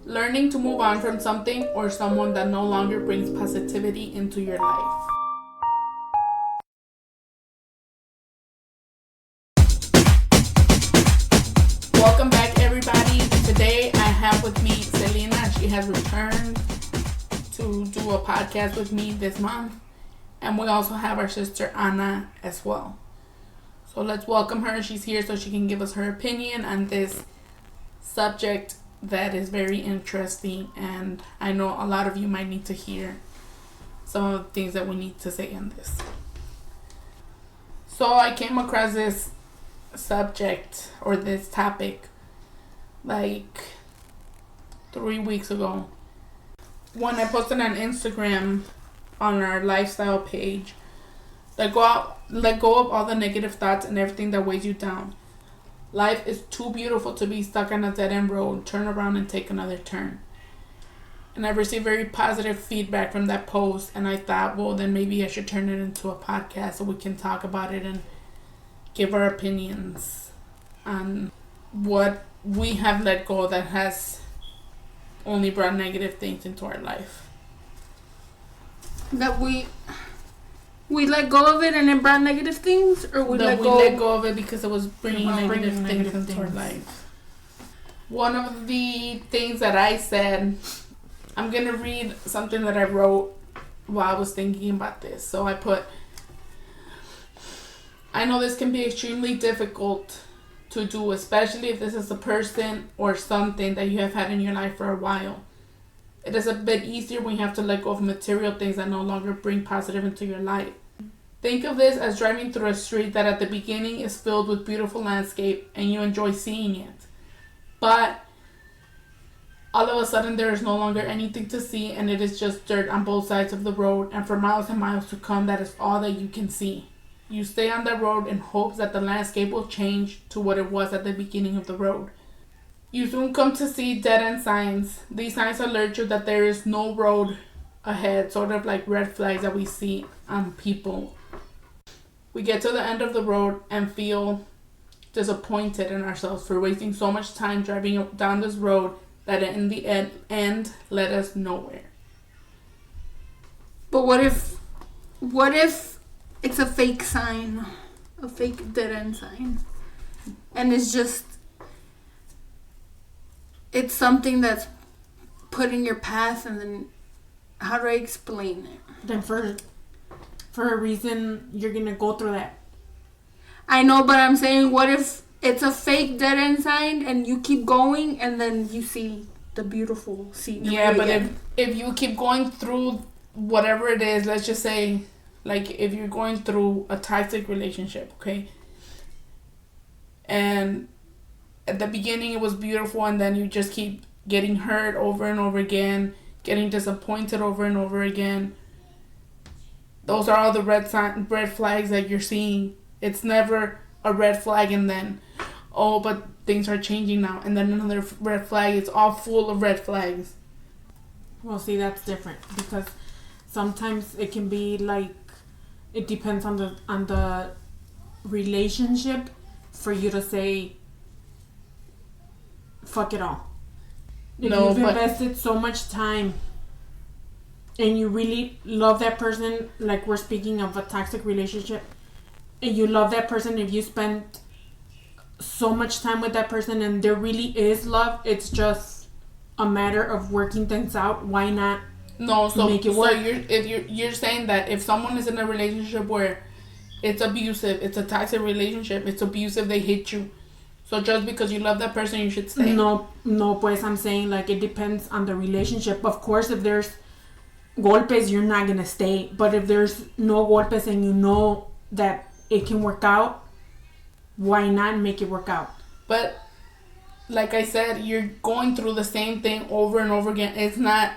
Learning to move on from something or someone that no longer brings positivity into your life. Welcome back, everybody. Today I have with me Selina. She has returned to do a podcast with me this month. And we also have our sister Ana as well. So let's welcome her. She's here so she can give us her opinion on this subject that is very interesting, and I know a lot of you might need to hear some of the things that we need to say in this. So I came across this subject or this topic like 3 weeks ago when I posted on Instagram on our lifestyle page. Let go of all the negative thoughts and everything that weighs you down. Life is too beautiful to be stuck on a dead-end road. Turn around and take another turn. And I received very positive feedback from that post, and I thought, well, then maybe I should turn it into a podcast so we can talk about it and give our opinions on what we have let go that has only brought negative things into our life. That we let go of it and it brought negative things, or we let go of it because it was bringing negative things into our life. One of the things that I said, I'm going to read something that I wrote while I was thinking about this. So I put, I know this can be extremely difficult to do, especially if this is a person or something that you have had in your life for a while. It is a bit easier when you have to let go of material things that no longer bring positive into your life. Think of this as driving through a street that at the beginning is filled with beautiful landscape and you enjoy seeing it. But all of a sudden there is no longer anything to see and it is just dirt on both sides of the road, and for miles and miles to come that is all that you can see. You stay on the road in hopes that the landscape will change to what it was at the beginning of the road. You soon come to see dead-end signs. These signs alert you that there is no road ahead, sort of like red flags that we see on people. We get to the end of the road and feel disappointed in ourselves for wasting so much time driving down this road that in the end led us nowhere. But what if it's a fake sign, a fake dead-end sign, and it's something that's put in your path, and then how do I explain it? Then for a reason, you're gonna go through that. I know, but I'm saying, what if it's a fake dead-end sign and you keep going and then you see the beautiful scenery? Yeah, but if you keep going through whatever it is, let's just say, like if you're going through a toxic relationship, okay? And at the beginning it was beautiful, and then you just keep getting hurt over and over again, getting disappointed over and over again. Those are all the red flags that you're seeing. It's never a red flag and then, oh, but things are changing now, and then another red flag. It's all full of red flags. Well, see, that's different because sometimes it can be like, it depends on the relationship for you to say, fuck it all. If you've invested so much time and you really love that person, like we're speaking of a toxic relationship, and you love that person, if you spend so much time with that person and there really is love, it's just a matter of working things out. Why not make it work? So you're saying that if someone is in a relationship where it's abusive, it's a toxic relationship, it's abusive, they hate you, so just because you love that person, you should stay? No, pues I'm saying like it depends on the relationship. Of course, if there's golpes, you're not gonna stay. But if there's no golpes and you know that it can work out, why not make it work out? But like I said, you're going through the same thing over and over again. It's not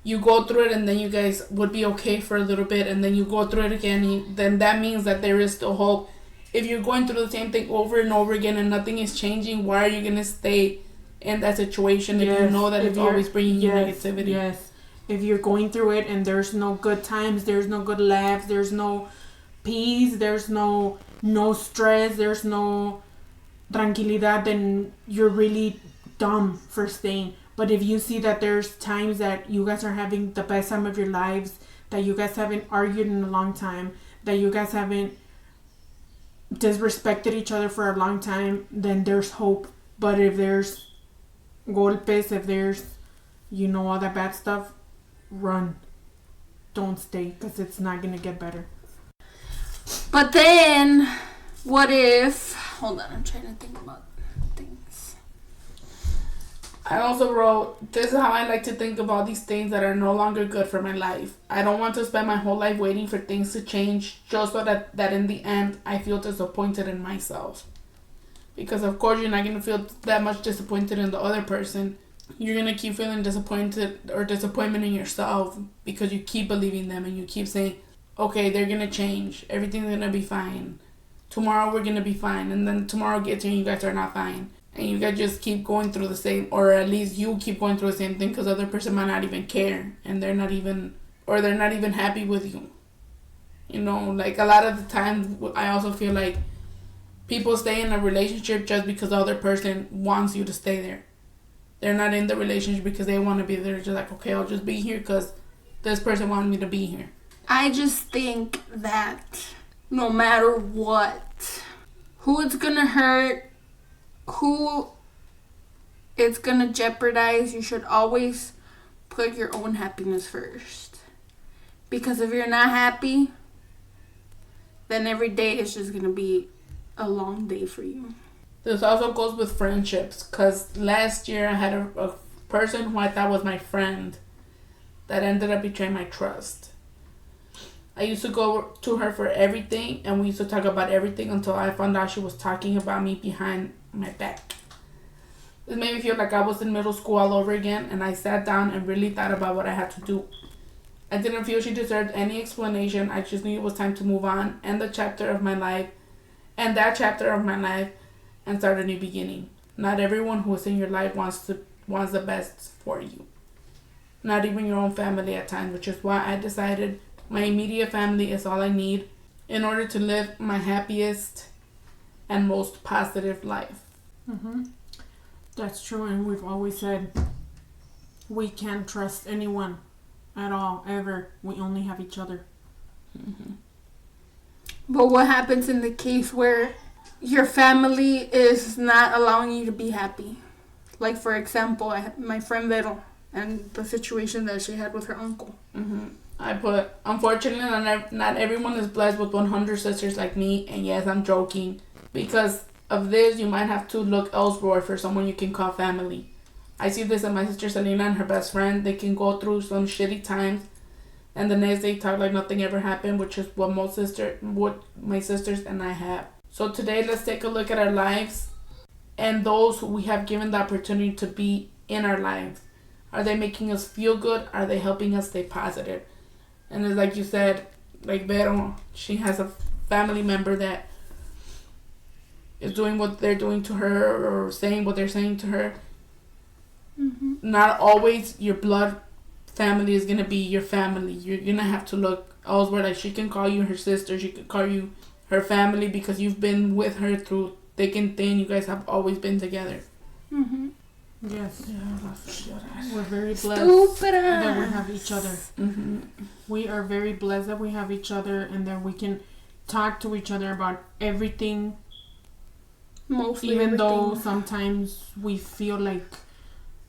you go through it and then you guys would be okay for a little bit and then you go through it again. Then that means that there is still hope. If you're going through the same thing over and over again and nothing is changing, why are you going to stay in that situation if you know that it's always bringing you negativity? Yes. If you're going through it and there's no good times, there's no good laughs, there's no peace, there's no stress, there's no tranquilidad, then you're really dumb for staying. But if you see that there's times that you guys are having the best time of your lives, that you guys haven't argued in a long time, that you guys haven't disrespected each other for a long time, then there's hope. But if there's golpes, if there's, all that bad stuff, run. Don't stay, because it's not going to get better. But then, what if... Hold on, I'm trying to think about things. I also wrote, this is how I like to think about these things that are no longer good for my life. I don't want to spend my whole life waiting for things to change just so that in the end I feel disappointed in myself. Because of course you're not going to feel that much disappointed in the other person. You're going to keep feeling disappointed or disappointment in yourself because you keep believing them and you keep saying, okay, they're going to change. Everything's going to be fine. Tomorrow we're going to be fine. And then tomorrow gets here and you guys are not fine. And you guys just keep going through the same, or at least you keep going through the same thing because the other person might not even care. And they're not even happy with you. Like a lot of the times I also feel like people stay in a relationship just because the other person wants you to stay there. They're not in the relationship because they want to be there. They're just like, okay, I'll just be here because this person wanted me to be here. I just think that no matter what, who it's going to hurt, who it's going to jeopardize, you should always put your own happiness first. Because if you're not happy, then every day is just going to be a long day for you. This also goes with friendships, because last year I had a person who I thought was my friend that ended up betraying my trust. I used to go to her for everything, and we used to talk about everything until I found out she was talking about me behind my back. This made me feel like I was in middle school all over again, and I sat down and really thought about what I had to do. I didn't feel she deserved any explanation. I just knew it was time to move on, end that chapter of my life, and start a new beginning. Not everyone who is in your life wants the best for you. Not even your own family at times, which is why I decided my immediate family is all I need in order to live my happiest and most positive life. Mm-hmm. That's true, and we've always said we can't trust anyone at all, ever. We only have each other. Mm-hmm. But what happens in the case where your family is not allowing you to be happy? Like, for example, my friend Vero and the situation that she had with her uncle. Mm-hmm. I put, unfortunately, not everyone is blessed with 100 sisters like me. And yes, I'm joking. Because of this, you might have to look elsewhere for someone you can call family. I see this in my sister Selina and her best friend. They can go through some shitty times, and the next day talk like nothing ever happened, which is what my sisters and I have. So today, let's take a look at our lives and those who we have given the opportunity to be in our lives. Are they making us feel good? Are they helping us stay positive? And it's like you said, like Vero, she has a family member that is doing what they're doing to her or saying what they're saying to her. Mm-hmm. Not always your blood family is going to be your family. You're going to have to look elsewhere. Like, she can call you her sister. She could call you her family because you've been with her through thick and thin. You guys have always been together. Mm-hmm. Yes. Yeah, we're very blessed Stupid that we have each other. Mm-hmm. We are very blessed that we have each other and that we can talk to each other about everything. Mostly even everything. though sometimes we feel like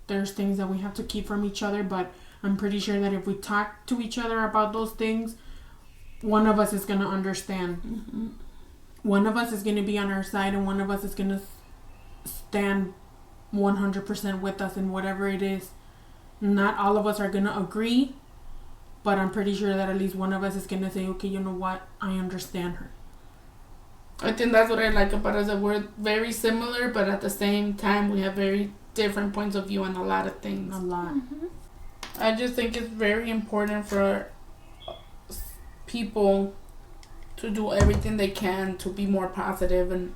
there's things that we have to keep from each other, but I'm pretty sure that if we talk to each other about those things, one of us is going to understand. Mm-hmm. One of us is going to be on our side, and one of us is going to stand 100% with us in whatever it is. Not all of us are going to agree, but I'm pretty sure that at least one of us is going to say, okay, you know what, I understand her. I think that's what I like about us, that we're very similar, but at the same time we have very different points of view on a lot of things. A lot. Mm-hmm. I just think it's very important for people to do everything they can to be more positive. And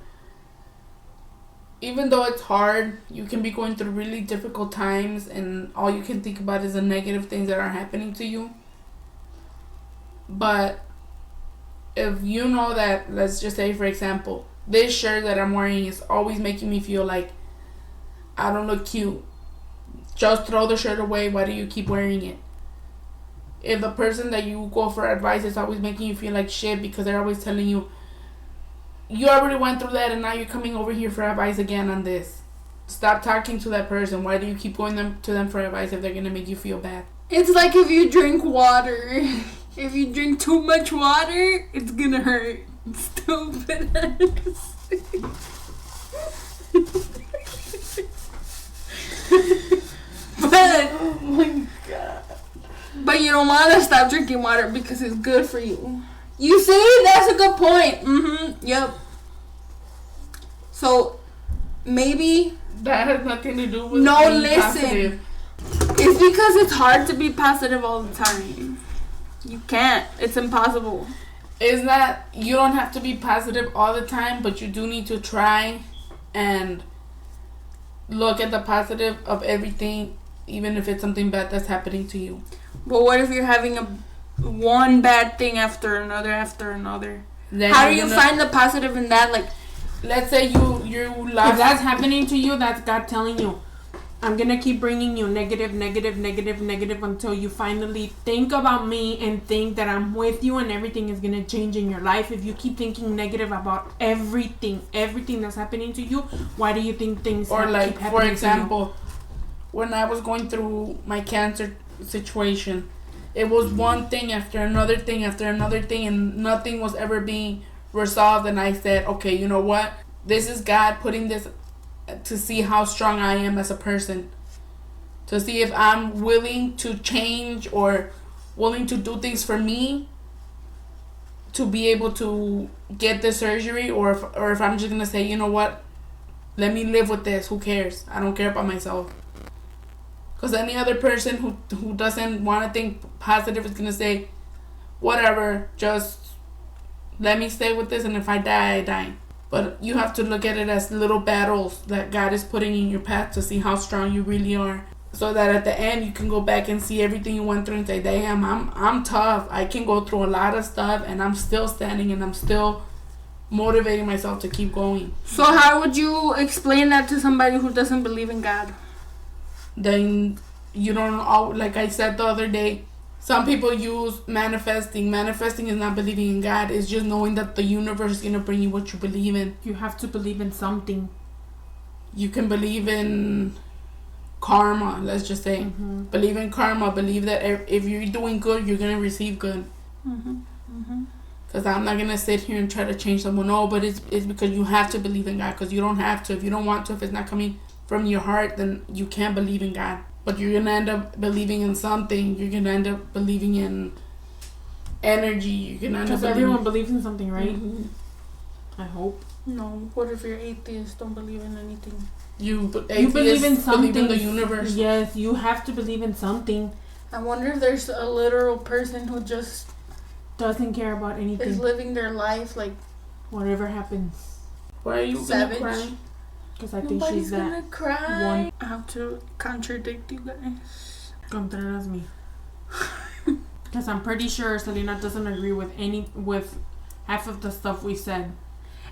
even though it's hard, you can be going through really difficult times and all you can think about is the negative things that are happening to you. But if you know that, let's just say, for example, this shirt that I'm wearing is always making me feel like I don't look cute. just throw the shirt away. Why do you keep wearing it? If the person that you go for advice is always making you feel like shit because they're always telling you, you already went through that and now you're coming over here for advice again on this. Stop talking to that person. Why do you keep going to them for advice if they're going to make you feel bad? It's like if you drink water. If you drink too much water, it's going to hurt. Stupid. But, oh my God. But you don't want to stop drinking water because it's good for you. You see? That's a good point. Yep. So, maybe... That has nothing to do with no, being listen. positive. It's because it's hard to be positive all the time. You can't. It's impossible. Is that you don't have to be positive all the time, but you do need to try and look at the positive of everything, even if it's something bad that's happening to you. But what if you're having one bad thing after another? Then how do you find the positive in that? Like, let's say you lost. If that's happening to you, that's God telling you, I'm gonna keep bringing you negative until you finally think about me and think that I'm with you and everything is gonna change in your life. If you keep thinking negative about everything that's happening to you, why do you think things or like, keep happening for example, when I was going through my cancer situation, it was one thing after another thing and nothing was ever being resolved. And I said, okay, you know what? This is God putting this to see how strong I am as a person, to see if I'm willing to change or willing to do things for me to be able to get the surgery, or if I'm just gonna say, you know what, let me live with this, who cares, I don't care about myself. Because any other person who doesn't want to think positive is gonna say, whatever, just let me stay with this, and if I die, I die. But you have to look at it as little battles that God is putting in your path to see how strong you really are. So that at the end you can go back and see everything you went through and say, damn, I'm tough. I can go through a lot of stuff and I'm still standing and I'm still motivating myself to keep going. So how would you explain that to somebody who doesn't believe in God? Then you don't, like I said the other day, some people use manifesting. Manifesting is not believing in God. It's just knowing that the universe is going to bring you what you believe in. You have to believe in something. You can believe in karma, let's just say. Believe in karma. Believe that if you're doing good, you're going to receive good. Because I'm not going to sit here and try to change someone. No, but it's because you have to believe in God. Because you don't have to. If you don't want to, if it's not coming from your heart, then you can't believe in God. But you're going to end up believing in something. You're going to end up believing in energy. You're going to end up Because everyone believes in something, right? I hope. No. What if you're atheist, don't believe in anything? You believe in something. Believe in the universe. Yes, you have to believe in something. I wonder if there's a literal person who just doesn't care about anything. is living their life like whatever happens. Why are you savage? gonna cry? Because I think Nobody's she's gonna that cry. one. I have to contradict you guys. Contrarias me. Because I'm pretty sure Selena doesn't agree with half of the stuff we said.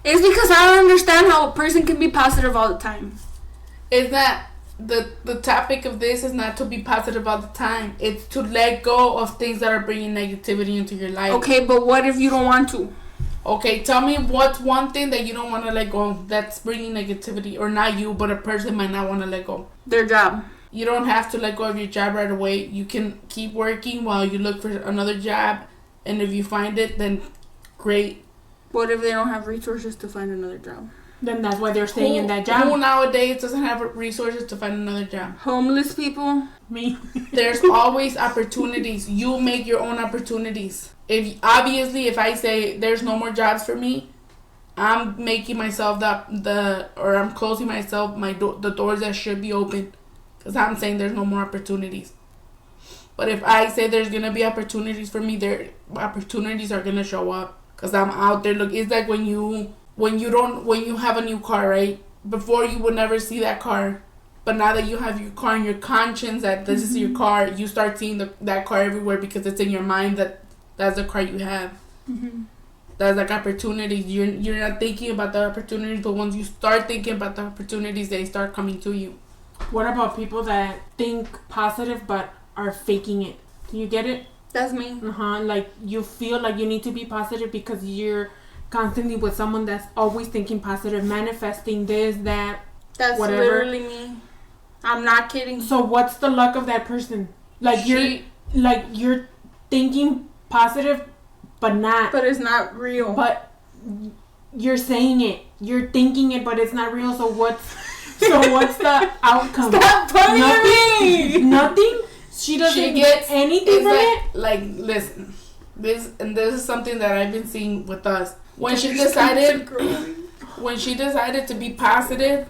It's because I don't understand how a person can be positive all the time. Is that the topic of this is not to be positive all the time. It's to let go of things that are bringing negativity into your life. Okay, but what if you don't want to? Okay, tell me what's one thing that you don't want to let go of that's bringing negativity, or not you, but a person might not want to let go. Their job. You don't have to let go of your job right away. You can keep working while you look for another job, and if you find it, then great. What if they don't have resources to find another job? Then that's why they're staying in that job. Who nowadays doesn't have resources to find another job? Homeless people. Me. There's always opportunities. You make your own opportunities. If I say there's no more jobs for me, I'm making myself or I'm closing myself the doors that should be open, because I'm saying there's no more opportunities. But if I say there's gonna be opportunities for me, opportunities are gonna show up, because I'm out there. Look, it's like when you have a new car, right? Before you would never see that car, but now that you have your car in your conscience that this is your car, you start seeing that car everywhere because it's in your mind that that's the car you have. That's like opportunities. You're not thinking about the opportunities, but once you start thinking about the opportunities, they start coming to you. What about people that think positive but are faking it? Do you get it? That's me. Like you feel like you need to be positive because you're constantly with someone that's always thinking positive, manifesting this, that, that's whatever. Literally me. I'm not kidding. So what's the luck of that person? Like you're thinking positive, but it's not real. But you're saying it. You're thinking it, but it's not real. So what's the outcome? Stop punning me. Nothing. She doesn't get anything from it. Like listen, this is something that I've been seeing with us. When she decided to be positive,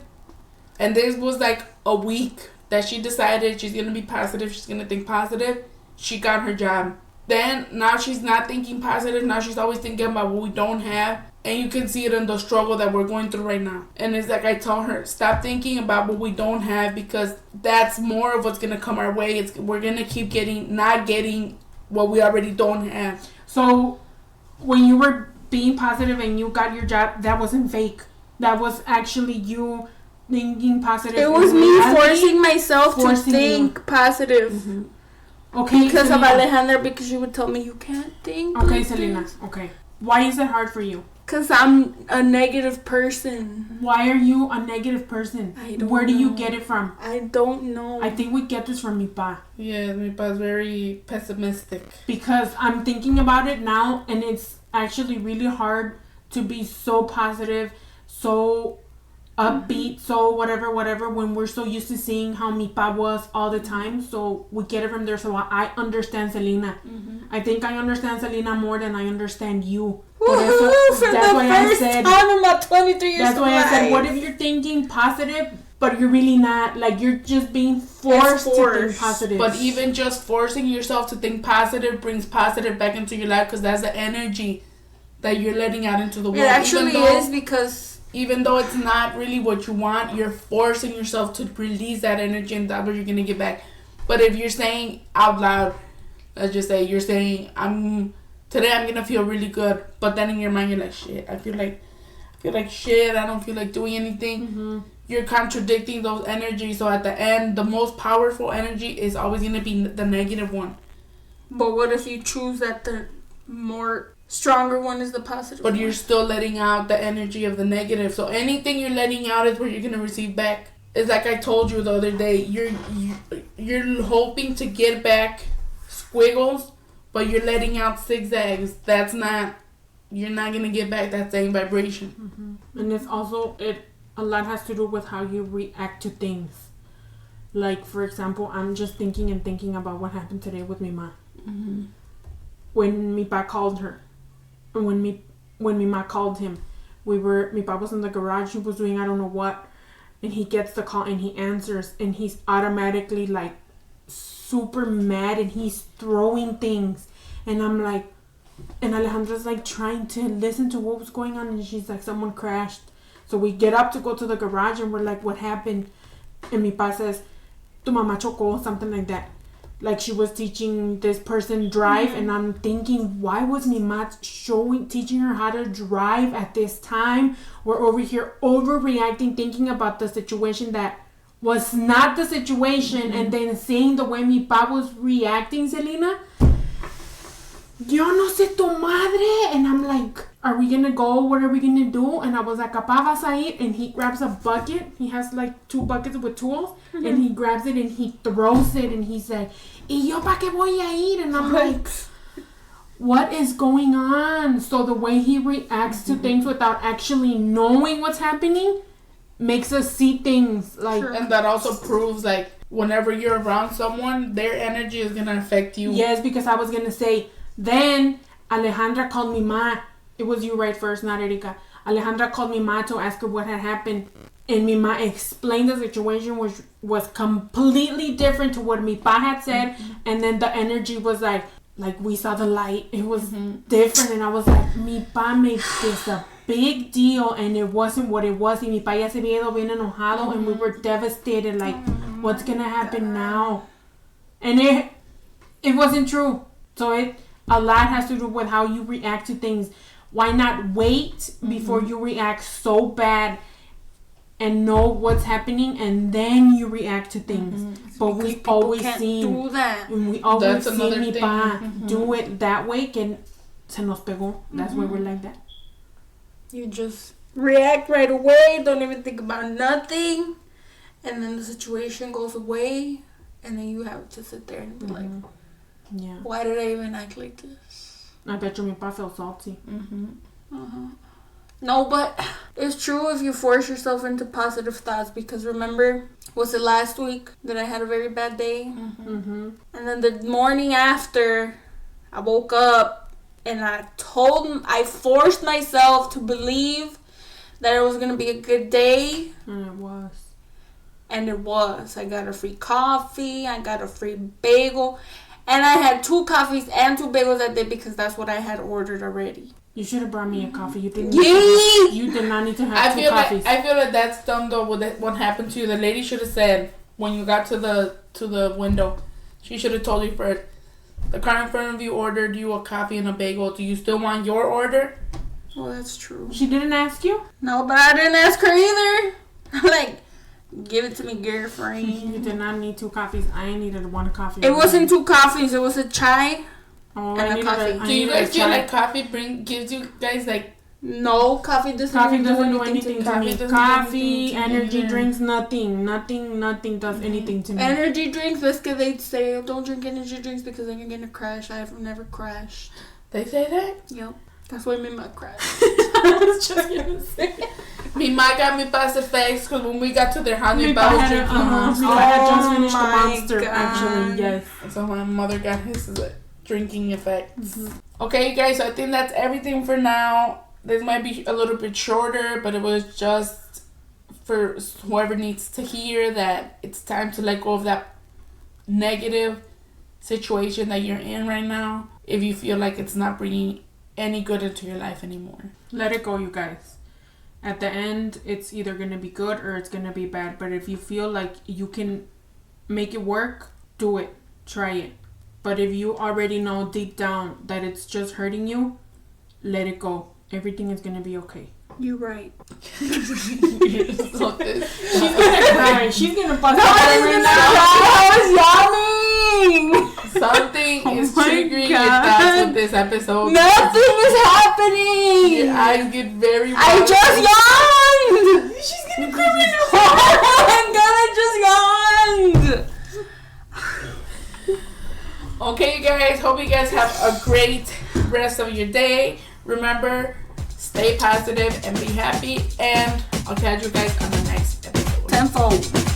and this was like a week that she decided she's gonna be positive, she's gonna think positive, she got her job. Then now she's not thinking positive. Now she's always thinking about what we don't have. And you can see it in the struggle that we're going through right now. And it's like I told her, stop thinking about what we don't have, because that's more of what's going to come our way. We're going to keep not getting what we already don't have. So when you were being positive and you got your job, that wasn't fake. That was actually you thinking positive. It was me forcing myself to think positive. Mm-hmm. Okay, because Selena. Of Alejandra, because she would tell me you can't think. Okay, Selena. Okay. Why is it hard for you? Because I'm a negative person. Why are you a negative person? Where do you get it from? I don't know. I think we get this from mi pa. Yeah, mi pa is very pessimistic. Because I'm thinking about it now, and it's actually really hard to be so positive, so upbeat, so whatever, when we're so used to seeing how mi pa was all the time. So we get it from there. So I understand Selena. Mm-hmm. I think I understand Selena more than I understand you. That's why I said, time in my 23 years that's why I said, what if you're thinking positive, but you're really not? Like, you're just being forced to think positive. But even just forcing yourself to think positive brings positive back into your life, because that's the energy that you're letting out into the world. It actually is, because even though it's not really what you want, you're forcing yourself to release that energy, and that's what you're going to get back. But if you're saying out loud, let's just say you're saying, today I'm going to feel really good, but then in your mind you're like, shit, I feel like shit, I don't feel like doing anything. Mm-hmm. You're contradicting those energies. So at the end, the most powerful energy is always going to be the negative one. But what if you choose that the more stronger one is the positive but one? You're still letting out the energy of the negative. So anything you're letting out is what you're going to receive back. It's like I told you the other day, you're hoping to get back squiggles, but you're letting out zigzags. You're not going to get back that same vibration. Mm-hmm. And it's also, a lot has to do with how you react to things. Like, for example, I'm just thinking about what happened today with mi ma. Mm-hmm. When mi pa called her, and when mi ma called him, mi pa was in the garage, he was doing I don't know what, and he gets the call and he answers, and he's automatically like super mad, and he's throwing things, and I'm like, and Alejandra's like trying to listen to what was going on, and she's like, someone crashed. So we get up to go to the garage, and we're like, what happened? And mi pa says, tu mamá chocó, something like that. Like she was teaching this person drive, mm-hmm. and I'm thinking, why was mi ma teaching her how to drive at this time? We're over here overreacting, thinking about the situation that was not the situation, mm-hmm. and then seeing the way mi pa was reacting, Selena. Yo no sé tu madre. And I'm like, are we gonna go? What are we gonna do? And I was like, Apa vas a ir? And he grabs a bucket. He has like 2 buckets with tools. Mm-hmm. And he grabs it and he throws it. And he's like, ¿Y yo pa qué voy a ir? And I'm like, what is going on? So the way he reacts to things without actually knowing what's happening makes us see things like... Sure. And that also proves like whenever you're around someone, their energy is gonna affect you. Yes, because I was gonna say... Then Alejandra called mi ma. It was you right first, not Erika. Alejandra called mi ma to ask her what had happened. And mi ma explained the situation, which was completely different to what mi pa had said. Mm-hmm. And then the energy was like we saw the light. It was different. And I was like, mi pa made this a big deal. And it wasn't what it was. Y mi pa ya se había ido bien enojado. And we were devastated. Like, what's going to happen now? And it wasn't true. So a lot has to do with how you react to things. Why not wait before you react so bad and know what's happening, and then you react to things. Mm-hmm. But we always do that. And we always That's seen mi pa Mm-hmm. do it that way, que se nos pegó. That's why we're like that. You just react right away, don't even think about nothing, and then the situation goes away, and then you have to sit there and be like, yeah, why did I even act like this? I bet you mi pa felt salty. No, but it's true if you force yourself into positive thoughts, because remember, was it last week that I had a very bad day? And then the morning after, I woke up and I forced myself to believe that it was going to be a good day. And it was. And it was. I got a free coffee, I got a free bagel, and I had 2 coffees and 2 bagels that day because that's what I had ordered already. You should have brought me a coffee. You didn't. Yay! You did not need to have 2 coffees. I feel like that's dumb though. What happened to you? The lady should have said when you got to the window. She should have told you first. The car in front of you ordered you a coffee and a bagel. Do you still want your order? Well, that's true. She didn't ask you? No, but I didn't ask her either. Like, give it to me, girlfriend. You did not need 2 coffees. I needed 1 coffee. It wasn't 2 coffees. It was a chai. Oh, and a coffee. Do you guys feel like coffee gives you guys like? No, coffee doesn't do anything to me. Coffee, energy either. drinks, nothing does anything to me. Energy drinks, that's because they say don't drink energy drinks because then you're gonna crash. I've never crashed. They say that? Yep. That's why me ma crashed. I was just gonna say. Mi ma got me past effects because when we got to their house, mi Mi pa pa was had drinking Mi Monster. pa had just finished the my Monster, God. actually, yes. So my mother got his drinking effects. Okay, you guys, so I think that's everything for now. This might be a little bit shorter, but it was just for whoever needs to hear that it's time to let go of that negative situation that you're in right now if you feel like it's not bringing any good into your life anymore. Let it go, you guys. At the end, it's either going to be good or it's going to be bad. But if you feel like you can make it work, do it. Try it. But if you already know deep down that it's just hurting you, let it go. Everything is going to be okay. You're right. She's going to cry. She's going to bust out right I was yawning. Something is Oh my triggering your God. thoughts with this episode. Nothing is happening. Your eyes get very I wide. just yawned. She's going to cry right now. Oh my God, I just yawned. Okay, you guys. Hope you guys have a great rest of your day. Remember, stay positive and be happy. And I'll catch you guys on the next episode. Tenfold.